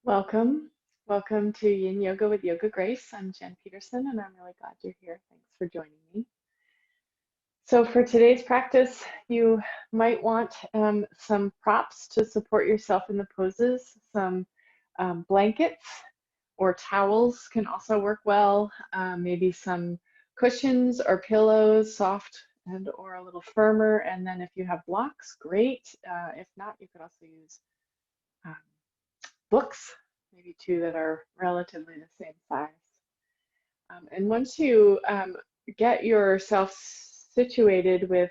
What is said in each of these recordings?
Welcome. Welcome to Yin Yoga with Yoga Grace. I'm Jen Peterson, and I'm really glad you're here. Thanks for joining me. So for today's practice, you might want some props to support yourself in the poses. Some blankets or towels can also work well. Maybe some cushions or pillows, soft and or a little firmer. And then if you have blocks, great. If not, you could also use um, books, maybe two that are relatively the same size. And once you get yourself situated with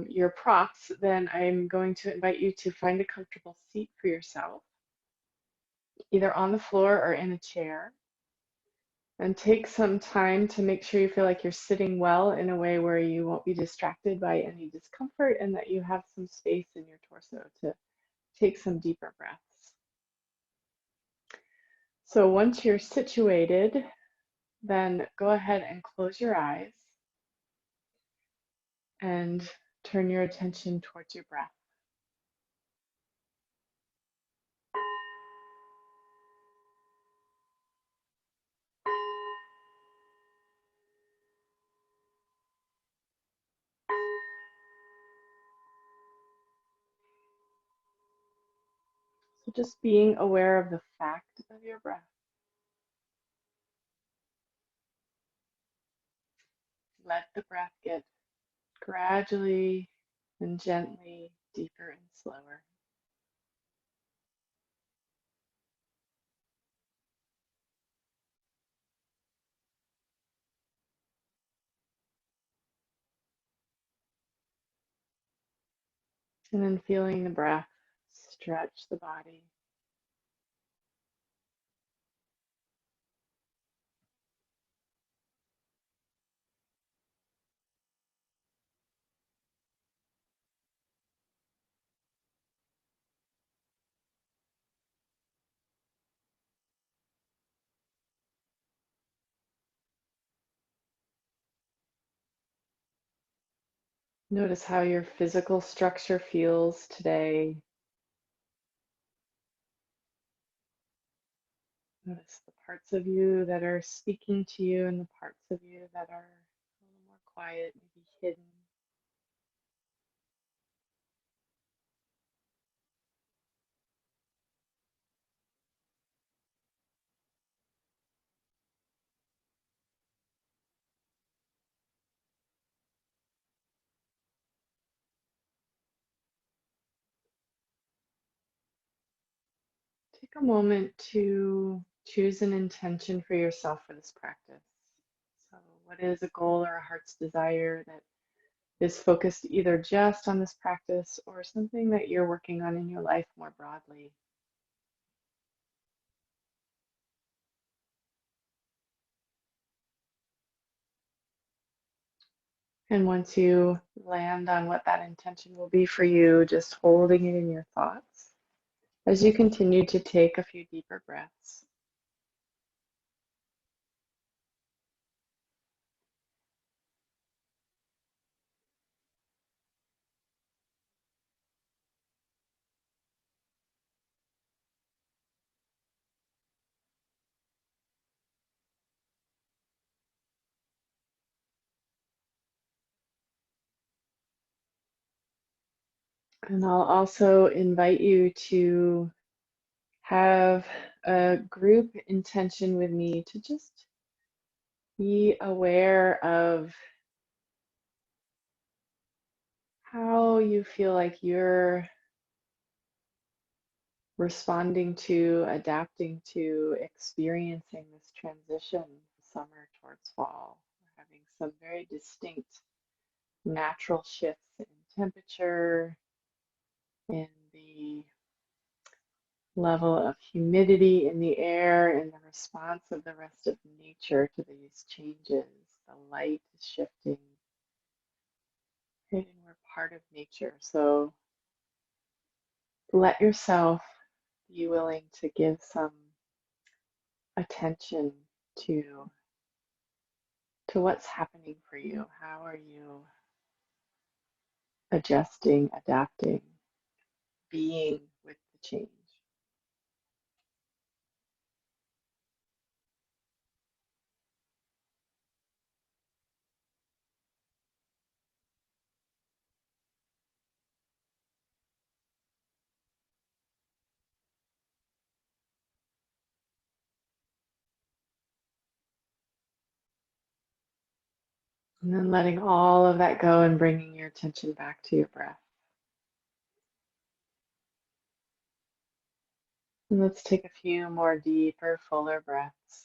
your props, then I'm going to invite you to find a comfortable seat for yourself, either on the floor or in a chair. And take some time to make sure you feel like you're sitting well in a way where you won't be distracted by any discomfort and that you have some space in your torso to take some deeper breaths. So once you're situated, then go ahead and close your eyes and turn your attention towards your breath. So just being aware of the fact of your breath. Let the breath get gradually and gently deeper and slower. And then feeling the breath stretch the body. Notice how your physical structure feels today. Notice the parts of you that are speaking to you and the parts of you that are a little more quiet, maybe hidden. Take a moment to choose an intention for yourself for this practice. So, what is a goal or a heart's desire that is focused either just on this practice or something that you're working on in your life more broadly? And once you land on what that intention will be for you, just holding it in your thoughts as you continue to take a few deeper breaths. And I'll also invite you to have a group intention with me to just be aware of how you feel like you're responding to, adapting to, experiencing this transition from summer towards fall. We're having some very distinct natural shifts in temperature, in the level of humidity in the air, in the response of the rest of nature to these changes. The light is shifting, and we're part of nature. So let yourself be willing to give some attention to what's happening for you. How are you adjusting, adapting, being with the change? And then letting all of that go and bringing your attention back to your breath. And let's take a few more deeper, fuller breaths.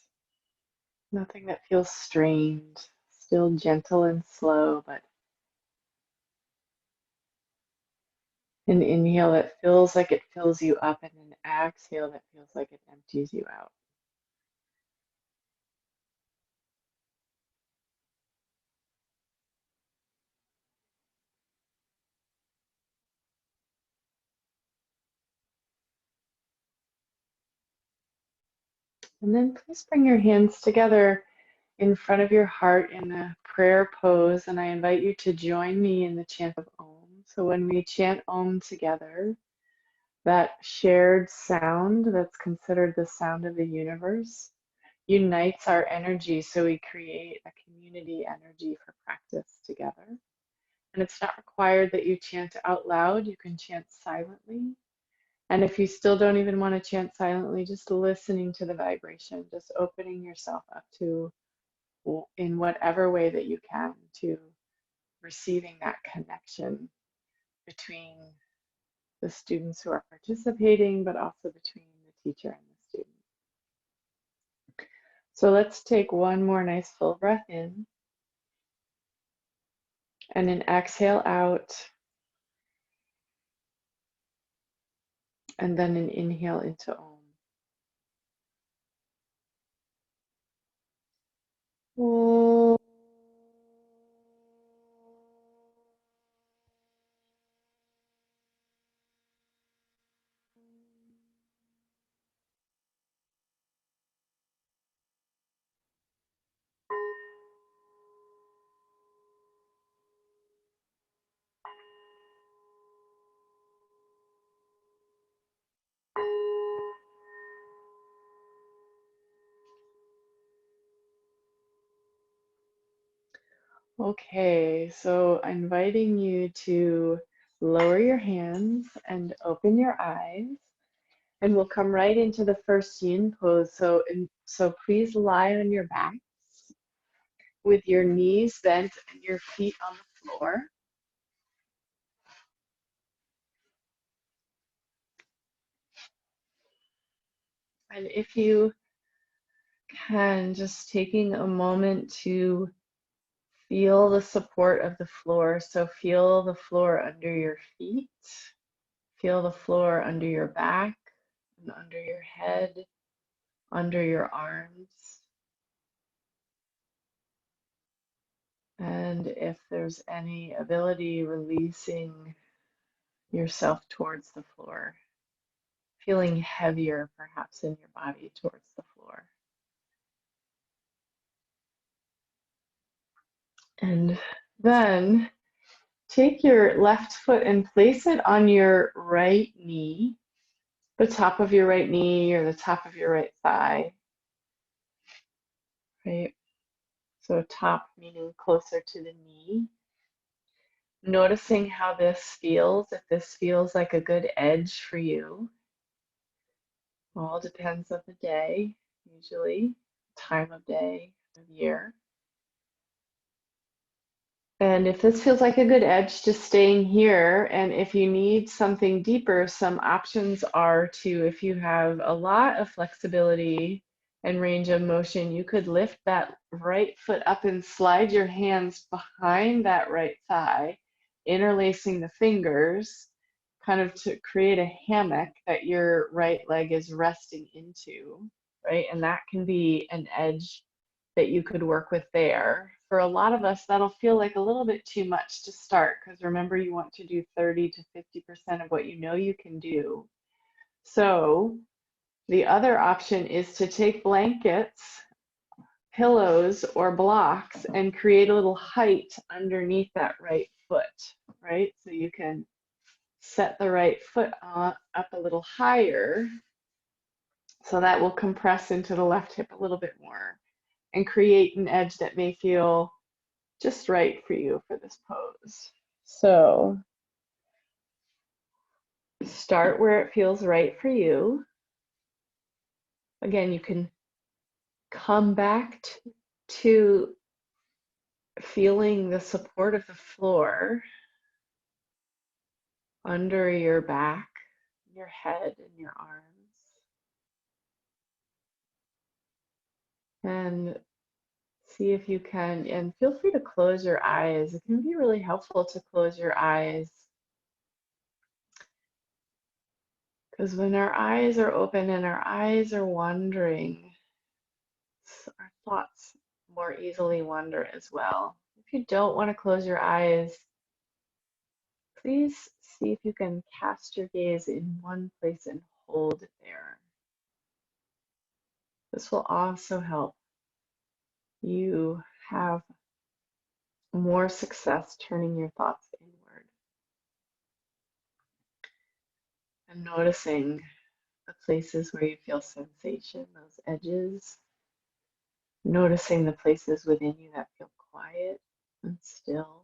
Nothing that feels strained, still gentle and slow, but an inhale that feels like it fills you up and an exhale that feels like it empties you out. And then please bring your hands together in front of your heart in a prayer pose. And I invite you to join me in the chant of Om. So when we chant Om together, that shared sound that's considered the sound of the universe unites our energy, so we create a community energy for practice together. And it's not required that you chant out loud, you can chant silently. And if you still don't even want to chant silently, just listening to the vibration, just opening yourself up to, in whatever way that you can, to receiving that connection between the students who are participating, but also between the teacher and the student. So let's take one more nice full breath in and an exhale out, and then an inhale into Om. Om. Okay, so inviting you to lower your hands and open your eyes, and we'll come right into the first yin pose. So please lie on your backs with your knees bent and your feet on the floor. And if you can, just taking a moment to feel the support of the floor. So feel the floor under your feet, feel the floor under your back and under your head, under your arms. And if there's any ability, releasing yourself towards the floor, feeling heavier perhaps in your body towards the floor. And then take your left foot and place it on your right knee, the top of your right knee or the top of your right thigh, right? So top meaning closer to the knee. Noticing how this feels, if this feels like a good edge for you. All depends on the day, usually, time of day, of year. And if this feels like a good edge, just staying here. And if you need something deeper, some options are to, if you have a lot of flexibility and range of motion, you could lift that right foot up and slide your hands behind that right thigh, interlacing the fingers, kind of to create a hammock that your right leg is resting into, right? And that can be an edge that you could work with there. For a lot of us, that'll feel like a little bit too much to start, because remember, you want to do 30 to 50% of what you know you can do. So the other option is to take blankets, pillows, or blocks and create a little height underneath that right foot, right? So you can set the right foot up a little higher, so that will compress into the left hip a little bit more and create an edge that may feel just right for you for this pose. So start where it feels right for you. Again, you can come back to feeling the support of the floor under your back, your head, and your arms. And see if you can, and feel free to close your eyes. It can be really helpful to close your eyes, because when our eyes are open and our eyes are wandering, our thoughts more easily wander as well. If you don't want to close your eyes, please see if you can cast your gaze in one place and hold it there. This will also help you have more success turning your thoughts inward and noticing the places where you feel sensation, those edges, noticing the places within you that feel quiet and still.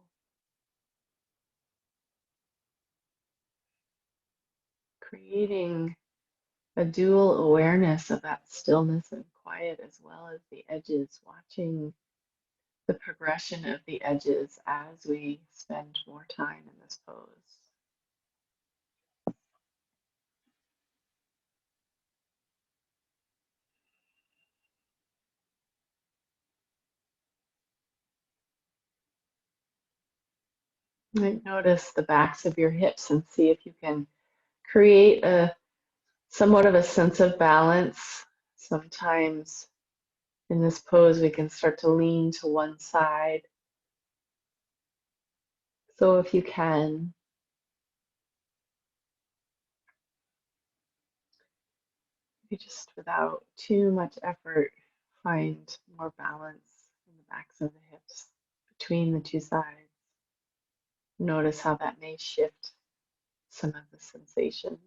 Creating a dual awareness of that stillness and quiet as well as the edges, watching the progression of the edges as we spend more time in this pose. You might notice the backs of your hips and see if you can create a somewhat of a sense of balance. Sometimes in this pose, we can start to lean to one side. So if you can, you just without too much effort, find more balance in the backs of the hips between the two sides. Notice how that may shift some of the sensations.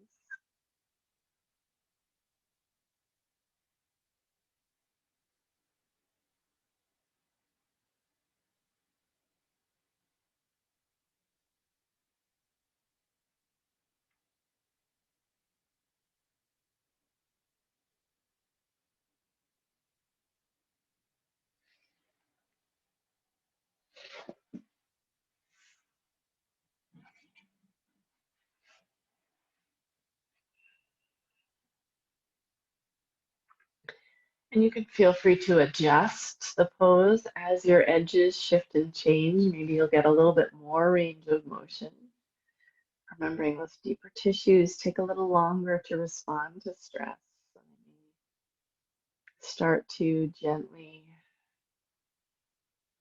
And you can feel free to adjust the pose as your edges shift and change. Maybe you'll get a little bit more range of motion. Remembering those deeper tissues take a little longer to respond to stress. Start to gently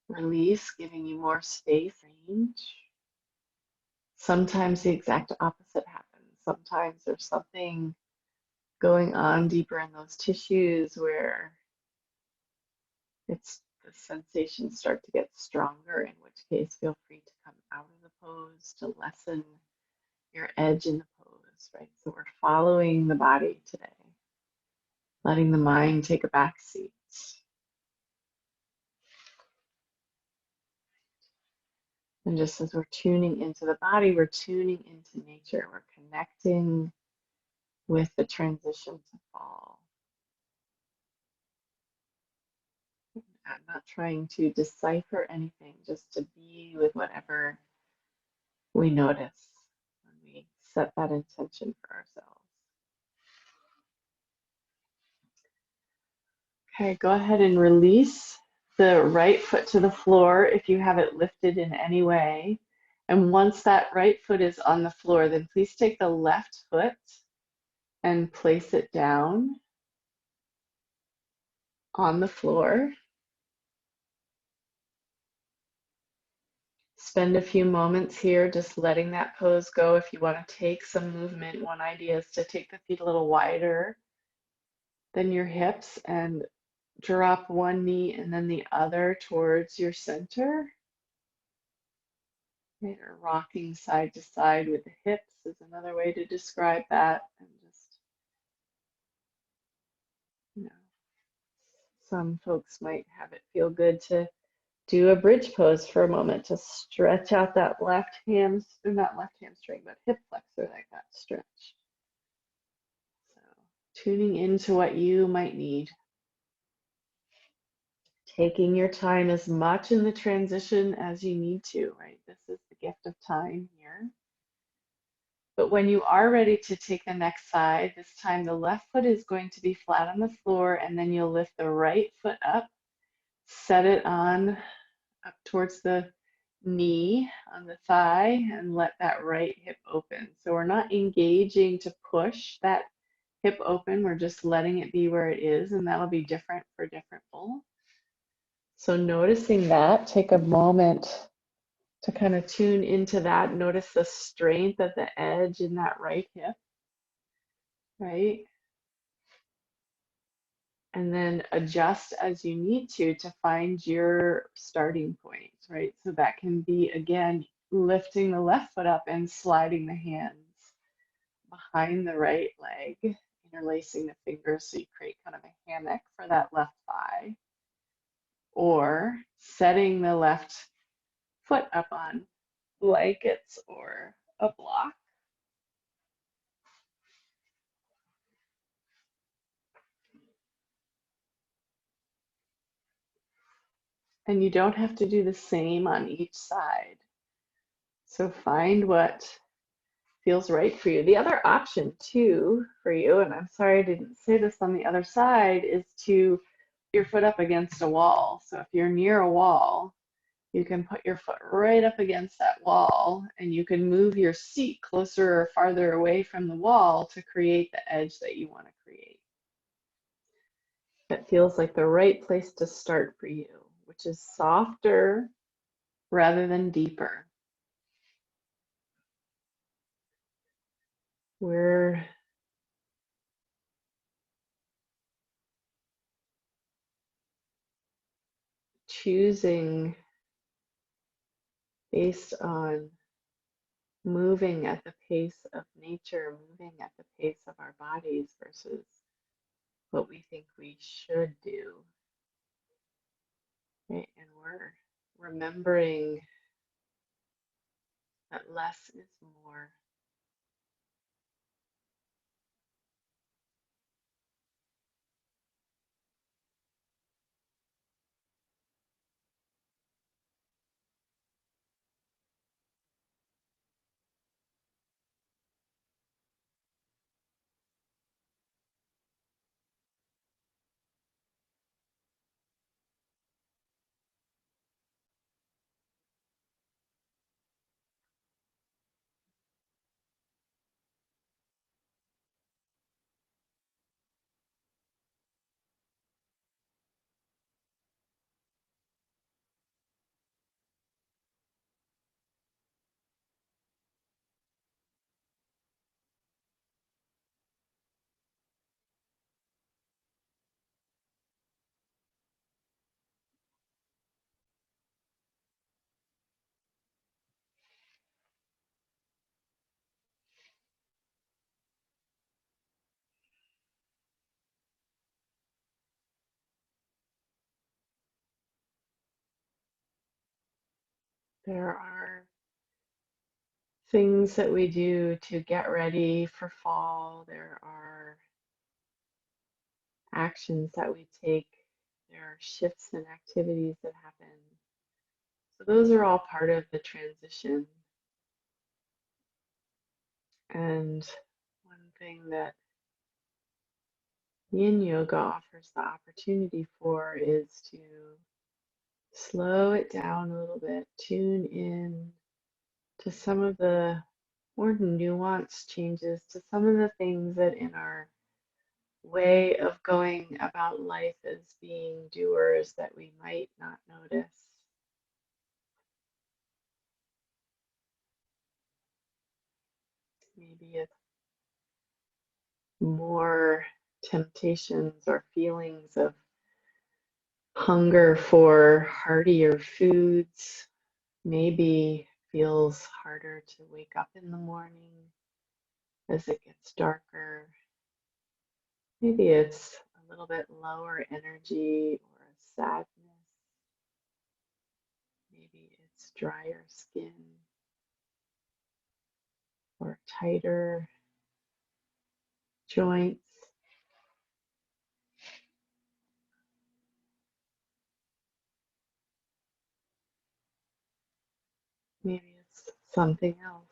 release, giving you more space, range. Sometimes the exact opposite happens. Sometimes there's something going on deeper in those tissues where it's the sensations start to get stronger, in which case feel free to come out of the pose to lessen your edge in the pose, right? So we're following the body today, letting the mind take a back seat. And just as we're tuning into the body, we're tuning into nature. We're connecting with the transition to fall. I'm not trying to decipher anything, just to be with whatever we notice when we set that intention for ourselves. Okay, go ahead and release the right foot to the floor if you have it lifted in any way. And once that right foot is on the floor, then please take the left foot and place it down on the floor. Spend a few moments here just letting that pose go. If you want to take some movement, one idea is to take the feet a little wider than your hips and drop one knee and then the other towards your center. Right, or rocking side to side with the hips is another way to describe that. And just, you know, some folks might have it feel good to do a bridge pose for a moment to stretch out that left not left hamstring, but hip flexor, like that stretch. So tuning into what you might need. Taking your time as much in the transition as you need to, right? This is the gift of time here. But when you are ready to take the next side, this time the left foot is going to be flat on the floor, and then you'll lift the right foot up, set it on up towards the knee on the thigh, and let that right hip open. So we're not engaging to push that hip open, we're just letting it be where it is, and that'll be different for different people. So noticing that, take a moment to kind of tune into that. Notice the strength of the edge in that right hip, right? And then adjust as you need to find your starting point, right? So that can be, again, lifting the left foot up and sliding the hands behind the right leg, interlacing the fingers so you create kind of a hammock for that left thigh, or setting the left foot up on blankets or a block. And you don't have to do the same on each side. So find what feels right for you. The other option too for you, and I'm sorry I didn't say this on the other side, is to your foot up against a wall. So if you're near a wall, you can put your foot right up against that wall, and you can move your seat closer or farther away from the wall to create the edge that you want to create. That feels like the right place to start for you, which is softer rather than deeper. We're choosing based on moving at the pace of nature, moving at the pace of our bodies versus what we think we should do. Right? And we're remembering that less is more. There are things that we do to get ready for fall. There are actions that we take. There are shifts and activities that happen. So those are all part of the transition. And one thing that Yin Yoga offers the opportunity for is to slow it down a little bit, tune in to some of the more nuanced changes, to some of the things that in our way of going about life as being doers that we might not notice. Maybe it's more temptations or feelings of hunger for heartier foods. Maybe feels harder to wake up in the morning as it gets darker. Maybe it's a little bit lower energy or a sadness. Maybe it's drier skin or tighter joints. something else.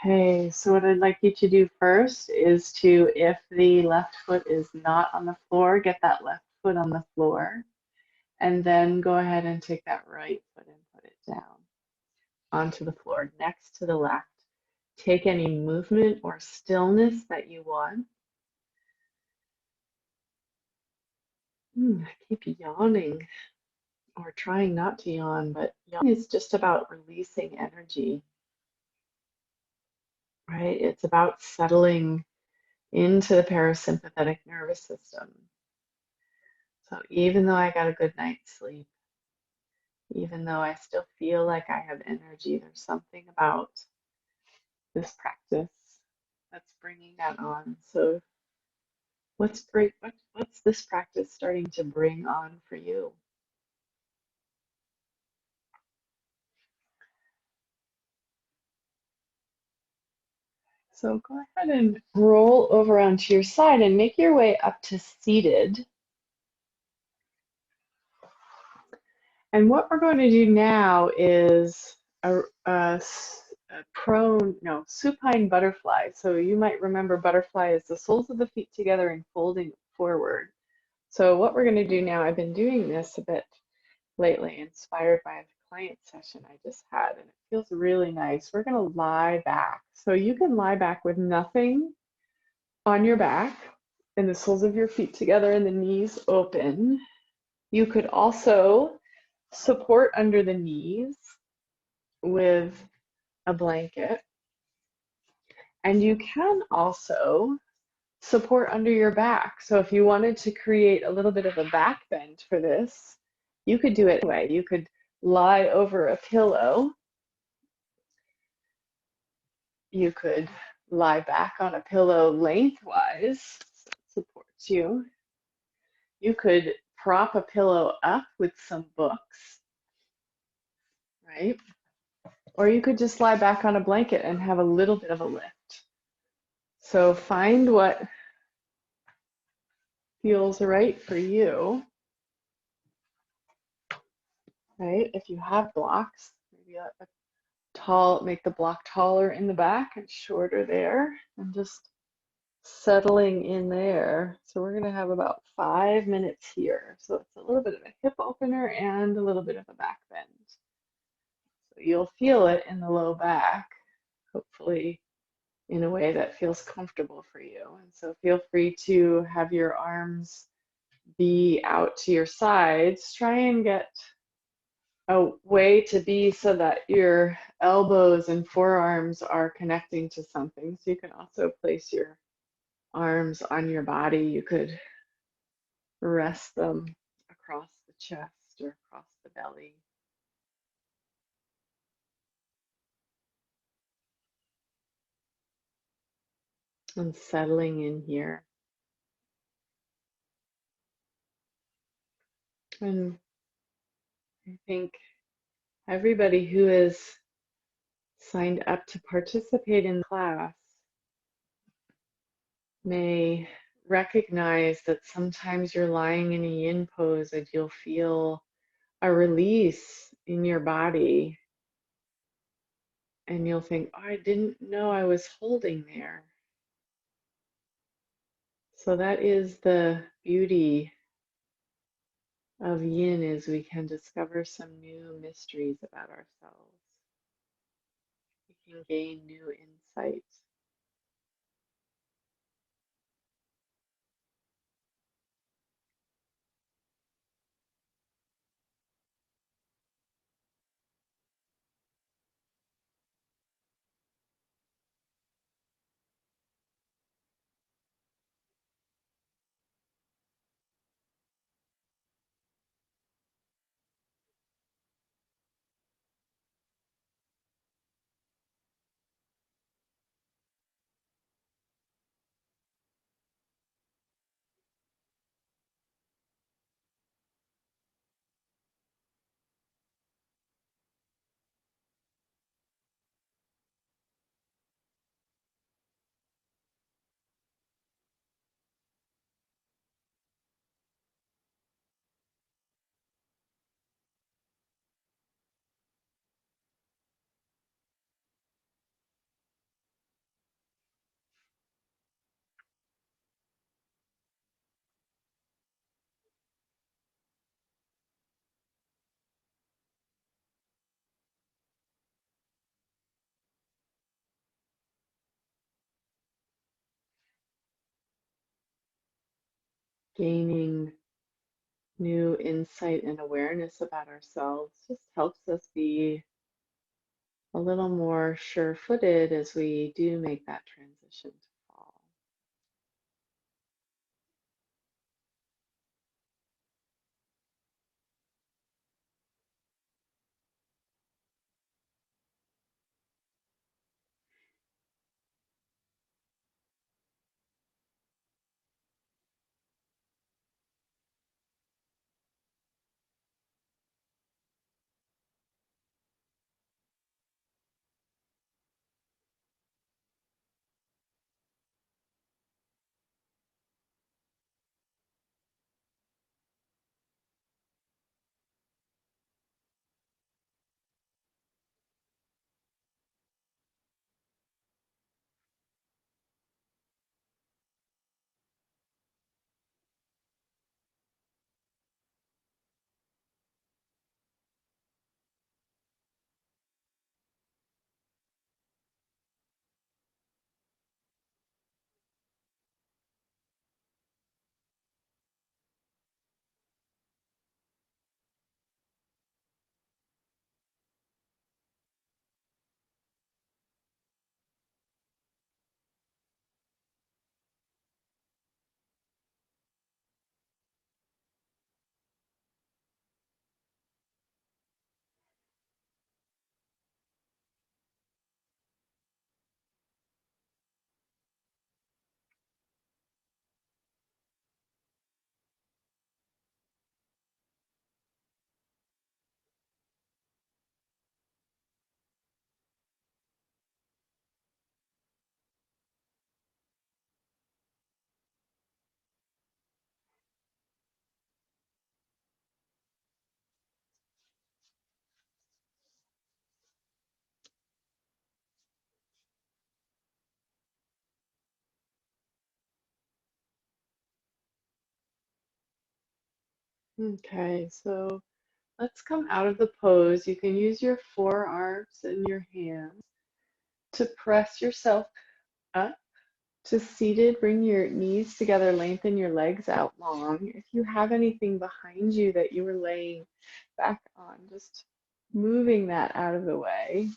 Okay, so what I'd like you to do first is to, if the left foot is not on the floor, get that left foot on the floor, and then go ahead and take that right foot and put it down onto the floor next to the left. Take any movement or stillness that you want. I keep yawning or trying not to yawn, but yawning is just about releasing energy, right? It's about settling into the parasympathetic nervous system. So even though I got a good night's sleep, even though I still feel like I have energy, there's something about this practice that's bringing that on. So what's great? What's this practice starting to bring on for you? So go ahead and roll over onto your side and make your way up to seated. And what we're going to do now is supine butterfly. So you might remember butterfly is the soles of the feet together and folding forward. So what we're going to do now, I've been doing this a bit lately, inspired by a client session I just had, and it feels really nice. We're going to lie back. So you can lie back with nothing on your back and the soles of your feet together and the knees open. You could also support under the knees with a blanket. And you can also support under your back. So if you wanted to create a little bit of a back bend for this, you could do it anyway. You could lie over a pillow. You could lie back on a pillow lengthwise, so it supports you. You could prop a pillow up with some books, right? Or you could just lie back on a blanket and have a little bit of a lift. So find what feels right for you, right? If you have blocks, maybe make the block taller in the back and shorter there, and just settling in there. So we're going to have about 5 minutes here. So it's a little bit of a hip opener and a little bit of a back bend. So you'll feel it in the low back, hopefully in a way that feels comfortable for you. And so feel free to have your arms be out to your sides. Try and get a way to be so that your elbows and forearms are connecting to something. So you can also place your arms on your body. You could rest them across the chest or across the belly. And settling in here. And I think everybody who is signed up to participate in class may recognize that sometimes you're lying in a yin pose and you'll feel a release in your body, and you'll think, oh, I didn't know I was holding there. So that is the beauty of yin, is we can discover some new mysteries about ourselves. We can gain new insights. gaining new insight and awareness about ourselves just helps us be a little more sure-footed as we do make that transition to fall. Okay, so let's come out of the pose. You can use your forearms and your hands to press yourself up to seated. Bring your knees together, lengthen your legs out long. If you have anything behind you that you were laying back on, just moving that out of the way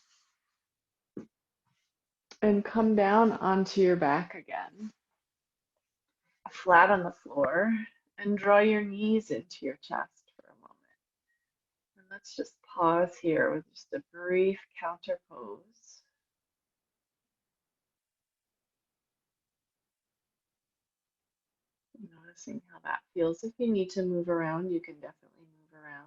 and come down onto your back again, flat on the floor, and draw your knees into your chest for a moment. And let's just pause here with just a brief counter pose. Noticing how that feels. If you need to move around, you can definitely move around.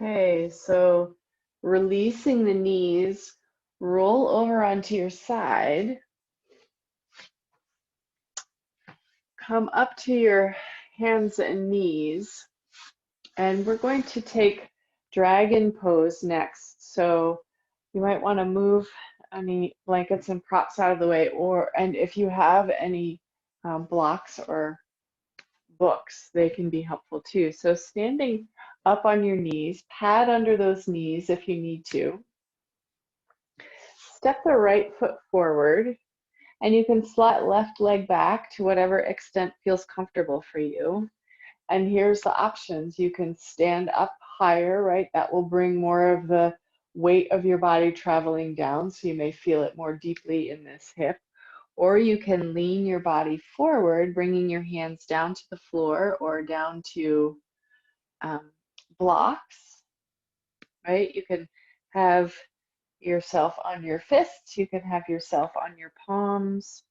Okay, so releasing the knees, roll over onto your side, come up to your hands and knees, and we're going to take dragon pose next. So you might want to move any blankets and props out of the way, and if you have any blocks or books, they can be helpful too. So standing up on your knees, pad under those knees if you need to. Step the right foot forward, and you can slot left leg back to whatever extent feels comfortable for you. And here's the options. You can stand up higher, right? That will bring more of the weight of your body traveling down, so you may feel it more deeply in this hip. Or you can lean your body forward, bringing your hands down to the floor or down to blocks, right? You can have yourself on your fists, you can have yourself on your palms,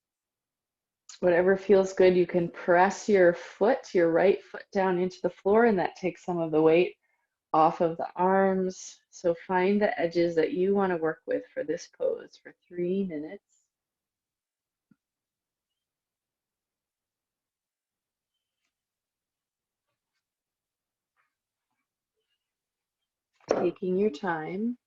whatever feels good. You can press your foot, your right foot down into the floor, and that takes some of the weight off of the arms. So find the edges that you want to work with for this pose for 3 minutes. taking your time.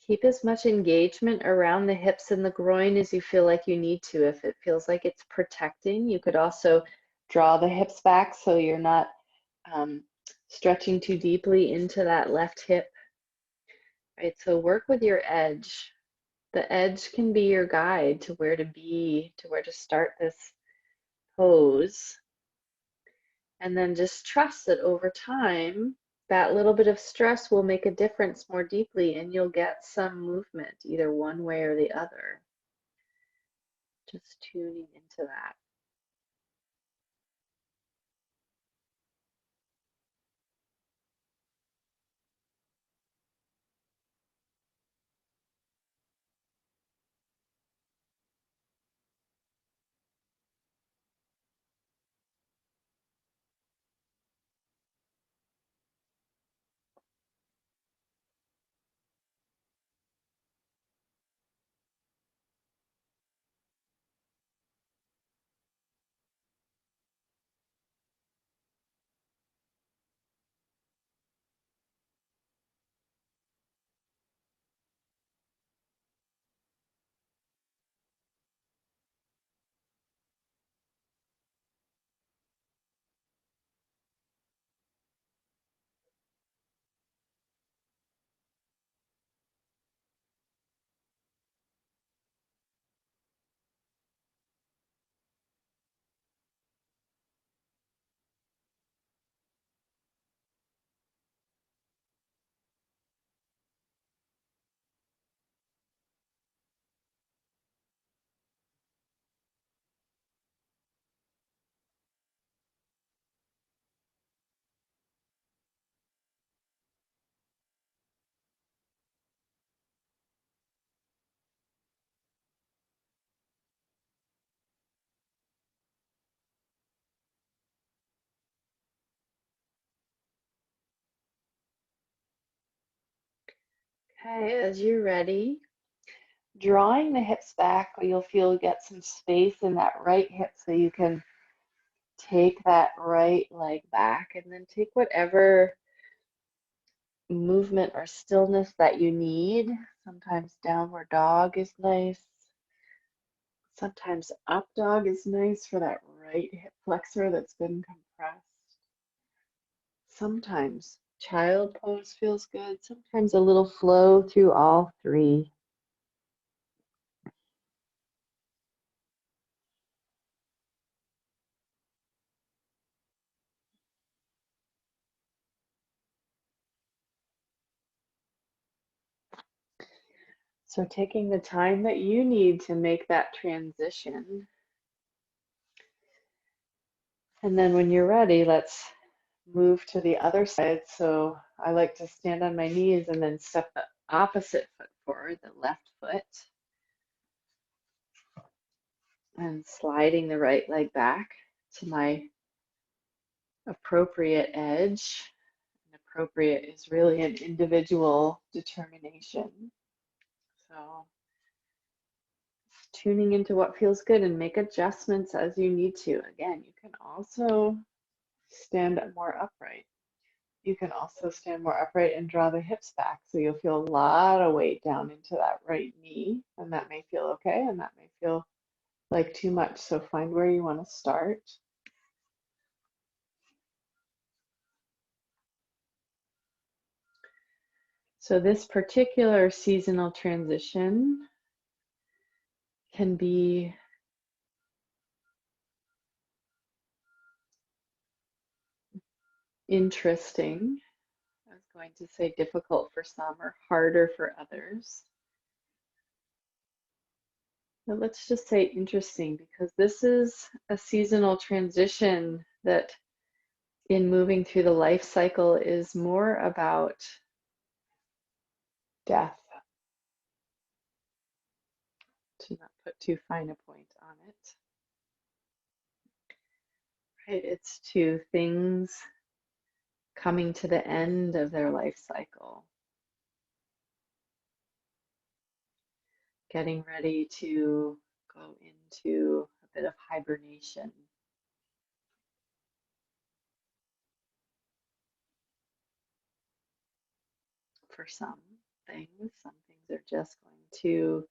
Keep as much engagement around the hips and the groin as you feel like you need to. If it feels like it's protecting, you could also draw the hips back so you're not stretching too deeply into that left hip. Right, so work with your edge. The edge can be your guide to where to be, to where to start this pose. And then just trust that over time, that little bit of stress will make a difference more deeply and you'll get some movement either one way or the other. Just tuning into that. Okay, as you're ready, drawing the hips back, you'll feel you get some space in that right hip so you can take that right leg back and then take whatever movement or stillness that you need. Sometimes downward dog is nice. Sometimes up dog is nice for that right hip flexor that's been compressed. Sometimes child pose feels good. Sometimes a little flow through all three. So taking the time that you need to make that transition. And then when you're ready, let's move to the other side. So I like to stand on my knees and then step the opposite foot forward, the left foot, and sliding the right leg back to my appropriate edge. And appropriate is really an individual determination. So tuning into what feels good and make adjustments as you need to. Again, you can also stand more upright. You can also stand more upright and draw the hips back. So you'll feel a lot of weight down into that right knee, and that may feel okay, and that may feel like too much. So find where you want to start. So this particular seasonal transition can be interesting. I was going to say difficult for some or harder for others. But let's just say interesting because this is a seasonal transition that in moving through the life cycle is more about death, to not put too fine a point on it. Right? It's to things coming to the end of their life cycle. getting ready to go into a bit of hibernation. For some things are just going to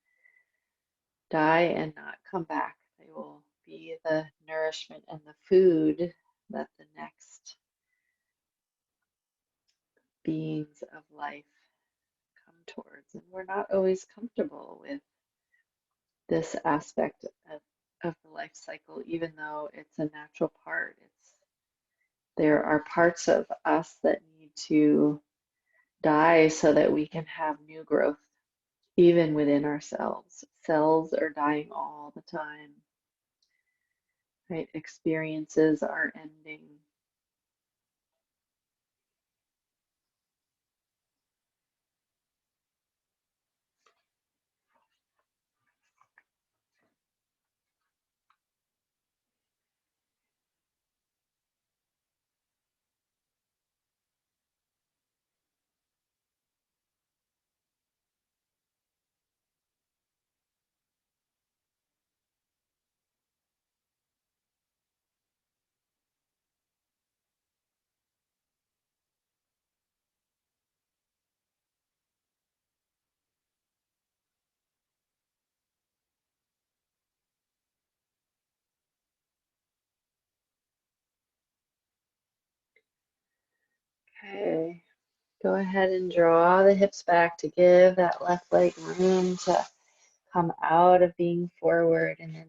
die and not come back. They will be the nourishment and the food that the next beings of life come towards. And we're not always comfortable with this aspect of the life cycle, even though it's a natural part. There are parts of us that need to die so that we can have new growth, even within ourselves. Cells are dying all the time, right? Experiences are ending. Okay, go ahead and draw the hips back to give that left leg room to come out of being forward, and then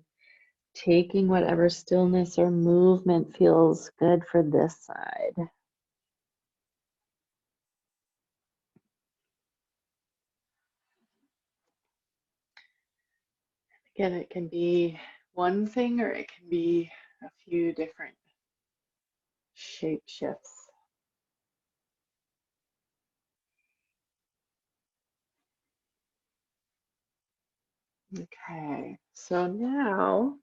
taking whatever stillness or movement feels good for this side. Again, it can be one thing or it can be a few different shape shifts. Okay, so now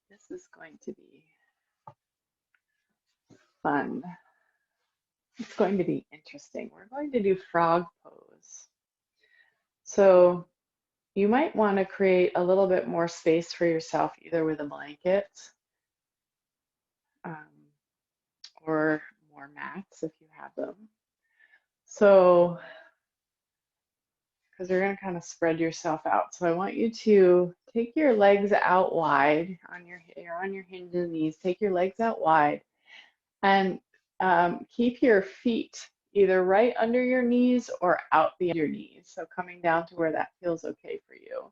this is going to be fun. It's going to be interesting. We're going to do frog pose. So you might want to create a little bit more space for yourself, either with a blanket um, or more mats if you have them. So, because you're going to kind of spread yourself out. So I want you to take your legs out wide you're on your hinges and knees. Take your legs out wide and keep your feet either right under your knees or out beyond your knees. So coming down to where that feels okay for you.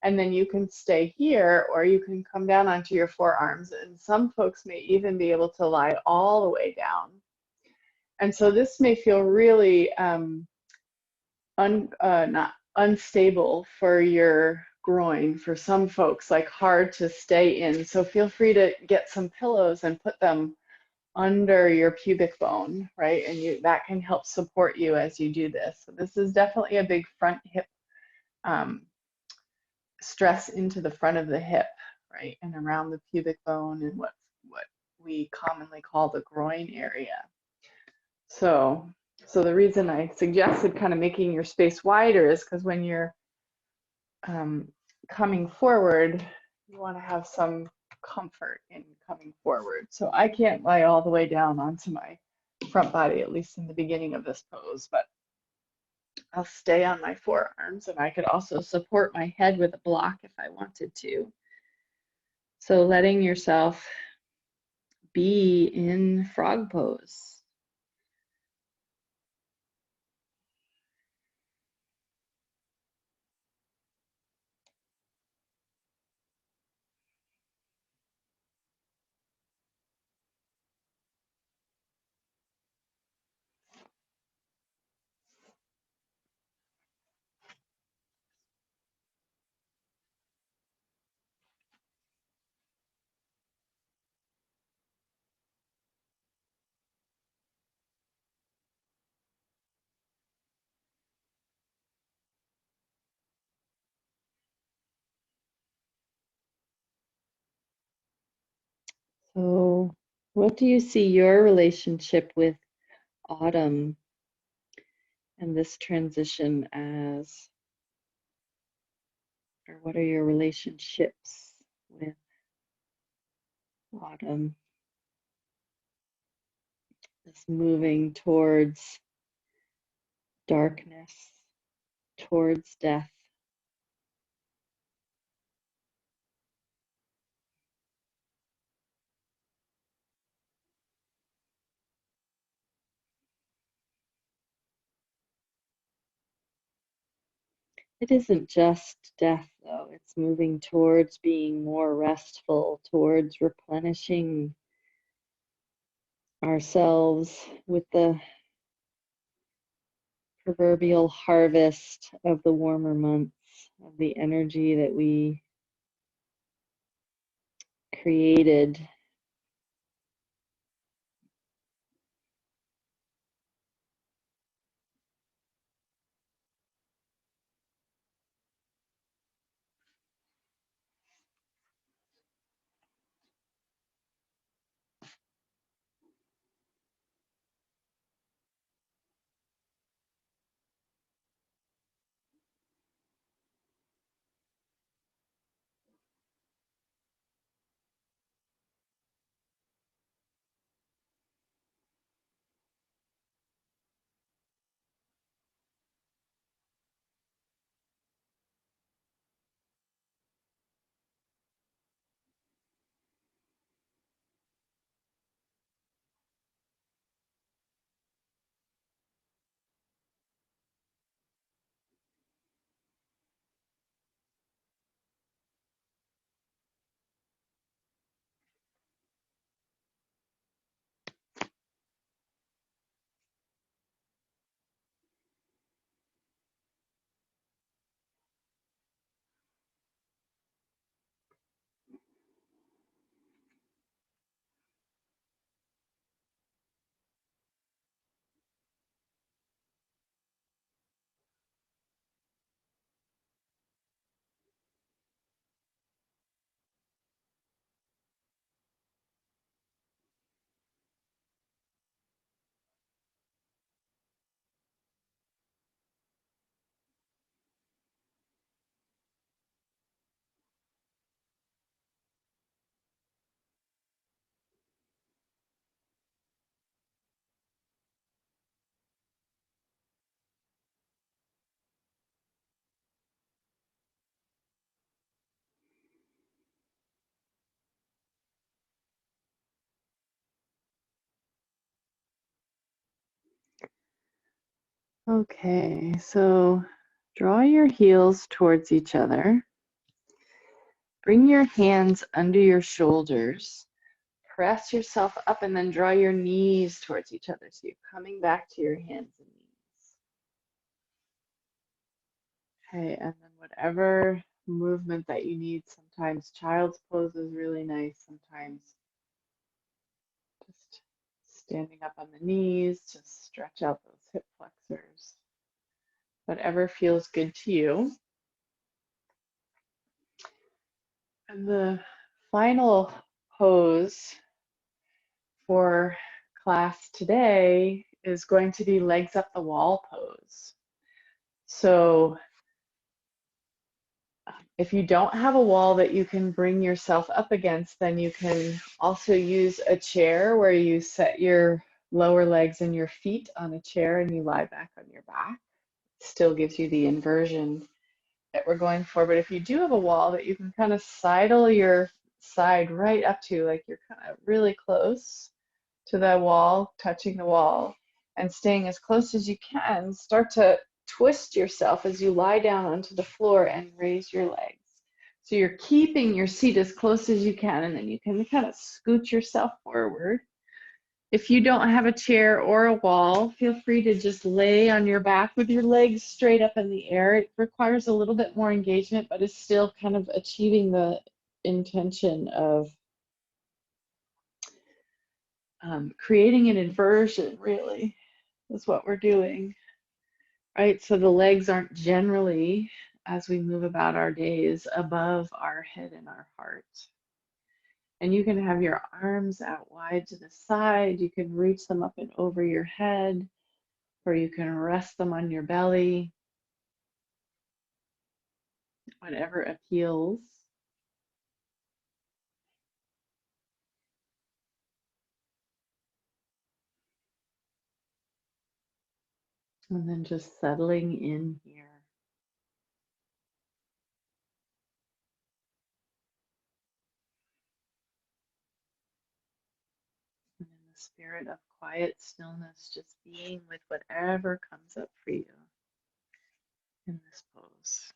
And then you can stay here or you can come down onto your forearms. And some folks may even be able to lie all the way down. And so this may feel really not unstable for your groin for some folks, like hard to stay in. So feel free to get some pillows and put them under your pubic bone, right? And that can help support you as you do this. So this is definitely a big front hip stress into the front of the hip, right? And around the pubic bone and what we commonly call the groin area. So the reason I suggested kind of making your space wider is because when you're coming forward, you want to have some comfort in coming forward. So I can't lie all the way down onto my front body, at least in the beginning of this pose, but I'll stay on my forearms, and I could also support my head with a block if I wanted to. So letting yourself be in frog pose. So what do you see your relationship with autumn and this transition as? Or what are your relationships with autumn? This moving towards darkness, towards death. It isn't just death, though. It's moving towards being more restful, towards replenishing ourselves with the proverbial harvest of the warmer months, of the energy that we created. Okay, so draw your heels towards each other. Bring your hands under your shoulders. Press yourself up and then draw your knees towards each other. So you're coming back to your hands and knees. Okay, and then whatever movement that you need, sometimes child's pose is really nice, sometimes just standing up on the knees, just stretch out those hip flexors. Whatever feels good to you. And the final pose for class today is going to be legs up the wall pose. So if you don't have a wall that you can bring yourself up against, then you can also use a chair where you set your lower legs and your feet on a chair and you lie back on your back. Still gives you the inversion that we're going for. But if you do have a wall that you can kind of sidle your side right up to, like you're kind of really close to the wall, touching the wall, and staying as close as you can, start to twist yourself as you lie down onto the floor and raise your legs. So you're keeping your seat as close as you can, and then you can kind of scoot yourself forward. If you don't have a chair or a wall, feel free to just lay on your back with your legs straight up in the air. It requires a little bit more engagement, but is still kind of achieving the intention of creating an inversion, really, is what we're doing, right? So the legs aren't generally, as we move about our days, above our head and our heart. And you can have your arms out wide to the side. You can reach them up and over your head, or you can rest them on your belly. whatever appeals. And then just settling in here. And in the spirit of quiet stillness, just being with whatever comes up for you in this pose.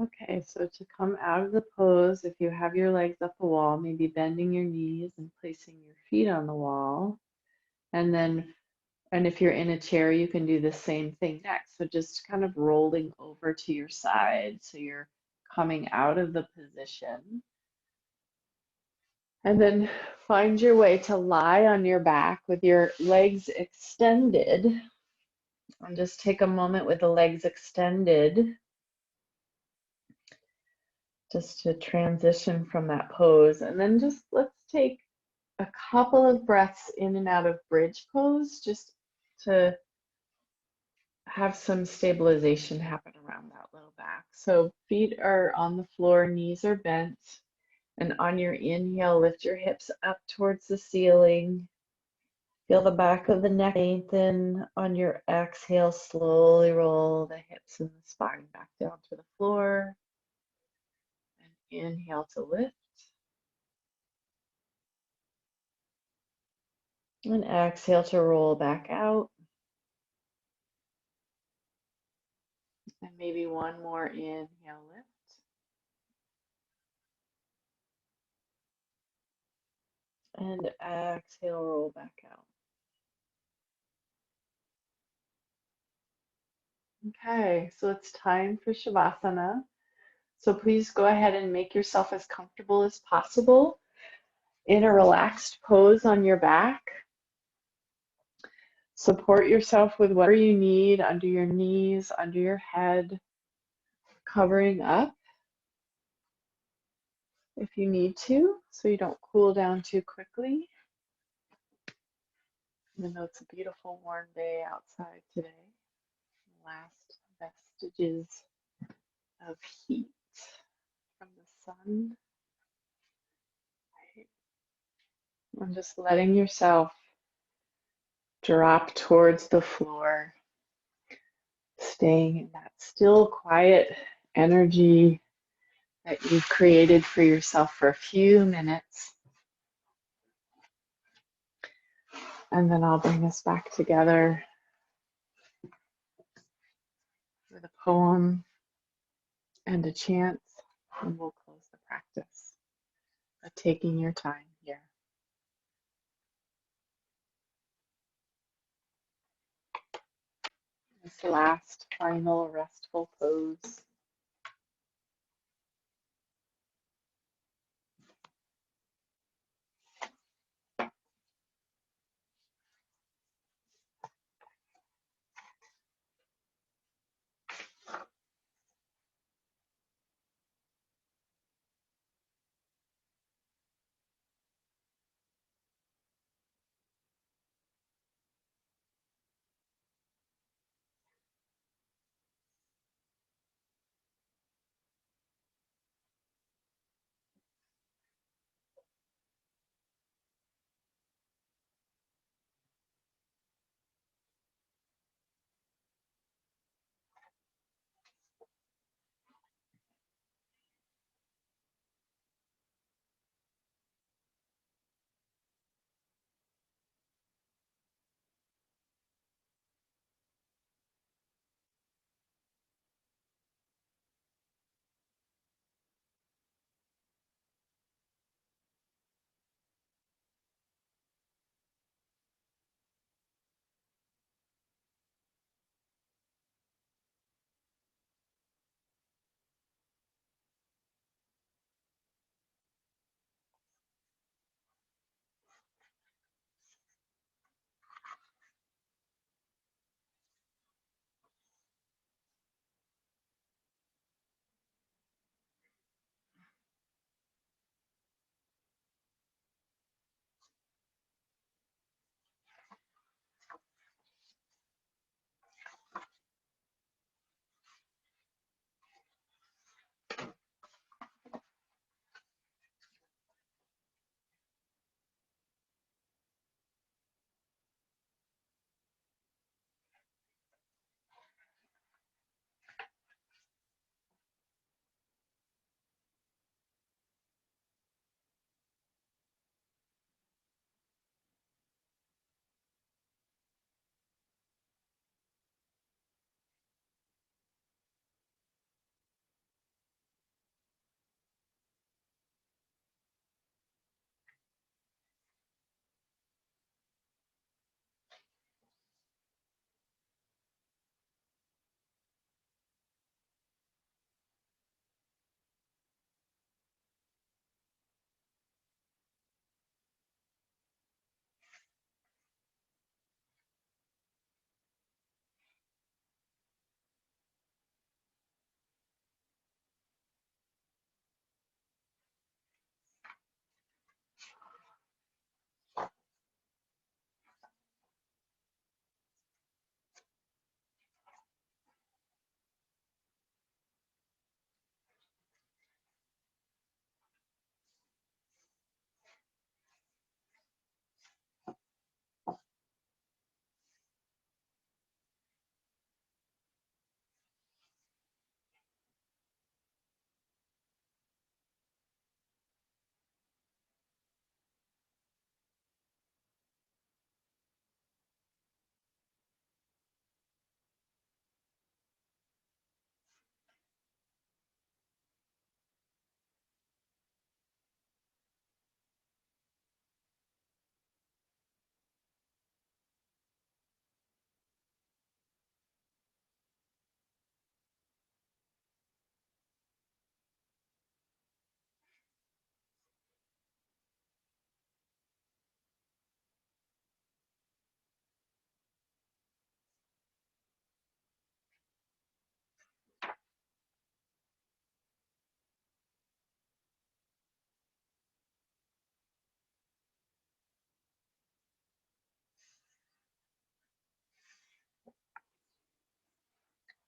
Okay, so to come out of the pose, if you have your legs up the wall, maybe bending your knees and placing your feet on the wall. And if you're in a chair, you can do the same thing next. So just kind of rolling over to your side. So you're coming out of the position And then find your way to lie on your back with your legs extended. And just take a moment with the legs extended just to transition from that pose. And then just let's take a couple of breaths in and out of bridge pose just to have some stabilization happen around that low back. So feet are on the floor, knees are bent. And on your inhale, lift your hips up towards the ceiling. Feel the back of the neck lengthen. On your exhale, slowly roll the hips and the spine back down to the floor. And inhale to lift. And exhale to roll back out. And maybe one more inhale, lift. And exhale, roll back out. Okay, so it's time for Shavasana. So please go ahead and make yourself as comfortable as possible in a relaxed pose on your back. Support yourself with whatever you need under your knees, under your head, covering up if you need to, so you don't cool down too quickly. Even though it's a beautiful warm day outside today, last vestiges of heat from the sun. And just letting yourself drop towards the floor, staying in that still, quiet energy that you've created for yourself for a few minutes. And then I'll bring us back together with a poem and a chant, and we'll close the practice of taking your time here. This last final restful pose.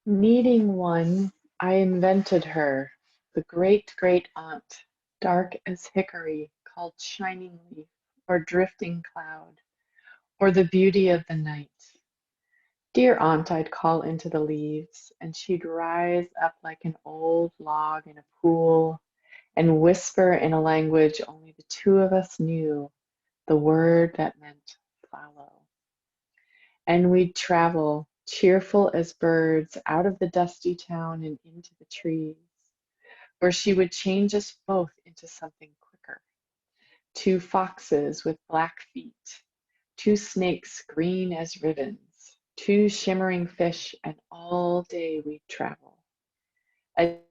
Needing one, I invented her, the great great aunt, dark as hickory, called shining leaf, or drifting cloud, or the beauty of the night. Dear aunt, I'd call into the leaves, and she'd rise up like an old log in a pool and whisper in a language only the two of us knew, the word that meant follow. And we'd travel, cheerful as birds, out of the dusty town and into the trees, where she would change us both into something quicker. Two foxes with black feet, two snakes green as ribbons, two shimmering fish, and all day we'd travel. At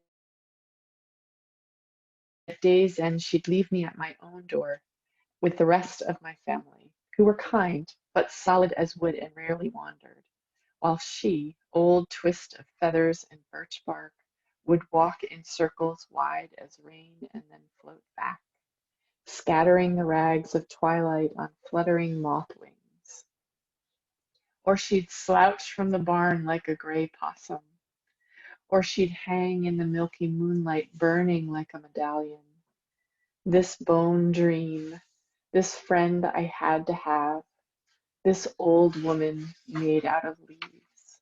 day's end, she'd leave me at my own door with the rest of my family, who were kind, but solid as wood and rarely wandered, while she, old twist of feathers and birch bark, would walk in circles wide as rain and then float back, scattering the rags of twilight on fluttering moth wings. Or she'd slouch from the barn like a gray possum, or she'd hang in the milky moonlight burning like a medallion. This bone dream, this friend I had to have, this old woman made out of leaves.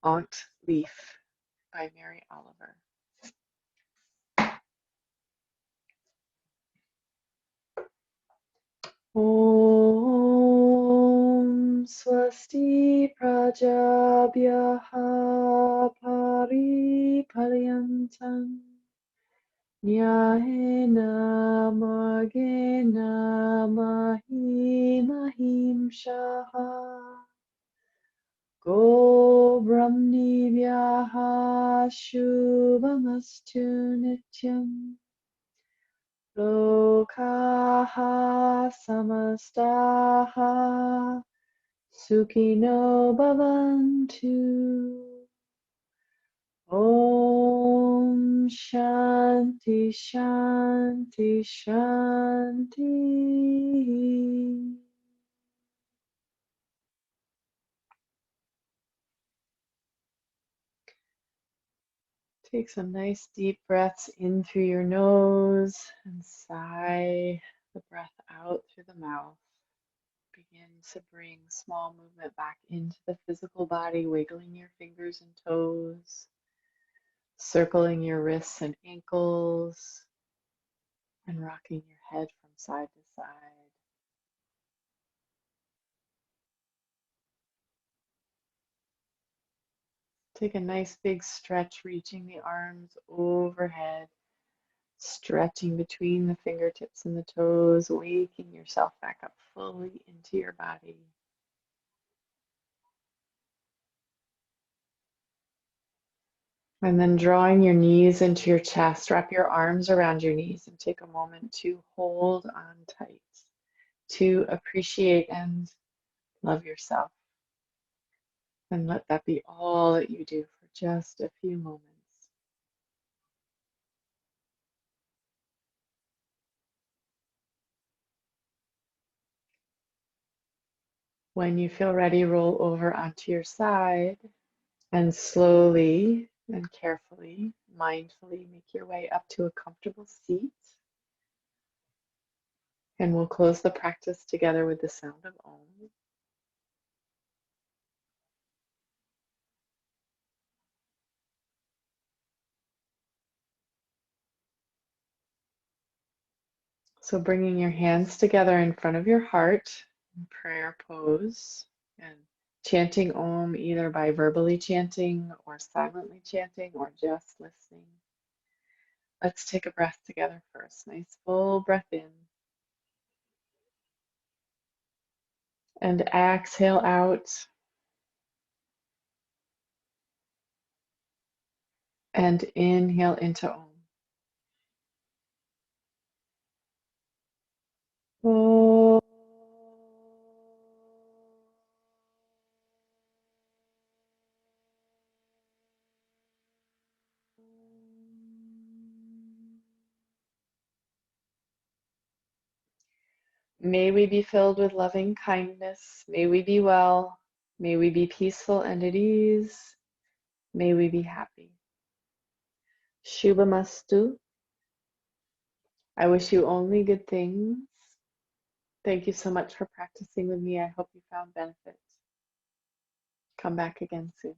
Aunt Leaf by Mary Oliver. Om Swasti Prajabhyaha Pariparyantam Nyayena Margena Mahim Shaha Go Brahmnibhyaha Shubhamastu Nityam Lokaha Samastaha Sukhino Bhavantu. Om Shanti Shanti Shanti. Take some nice deep breaths in through your nose and sigh the breath out through the mouth. Begin to bring small movement back into the physical body, wiggling your fingers and toes, circling your wrists and ankles, and rocking your head from side to side. Take a nice big stretch, reaching the arms overhead, stretching between the fingertips and the toes, waking yourself back up fully into your body. And then drawing your knees into your chest, wrap your arms around your knees and take a moment to hold on tight, to appreciate and love yourself. And let that be all that you do for just a few moments. When you feel ready, roll over onto your side and slowly and carefully, mindfully make your way up to a comfortable seat. And we'll close the practice together with the sound of Om. So bringing your hands together in front of your heart in prayer pose and chanting Om either by verbally chanting or silently chanting or just listening. Let's take a breath together first. Nice full breath in. And exhale out. And inhale into Om. Om. May we be filled with loving kindness. May we be well. May we be peaceful and at ease. May we be happy. Shubhamastu. I wish you only good things. Thank you so much for practicing with me. I hope you found benefit. Come back again soon.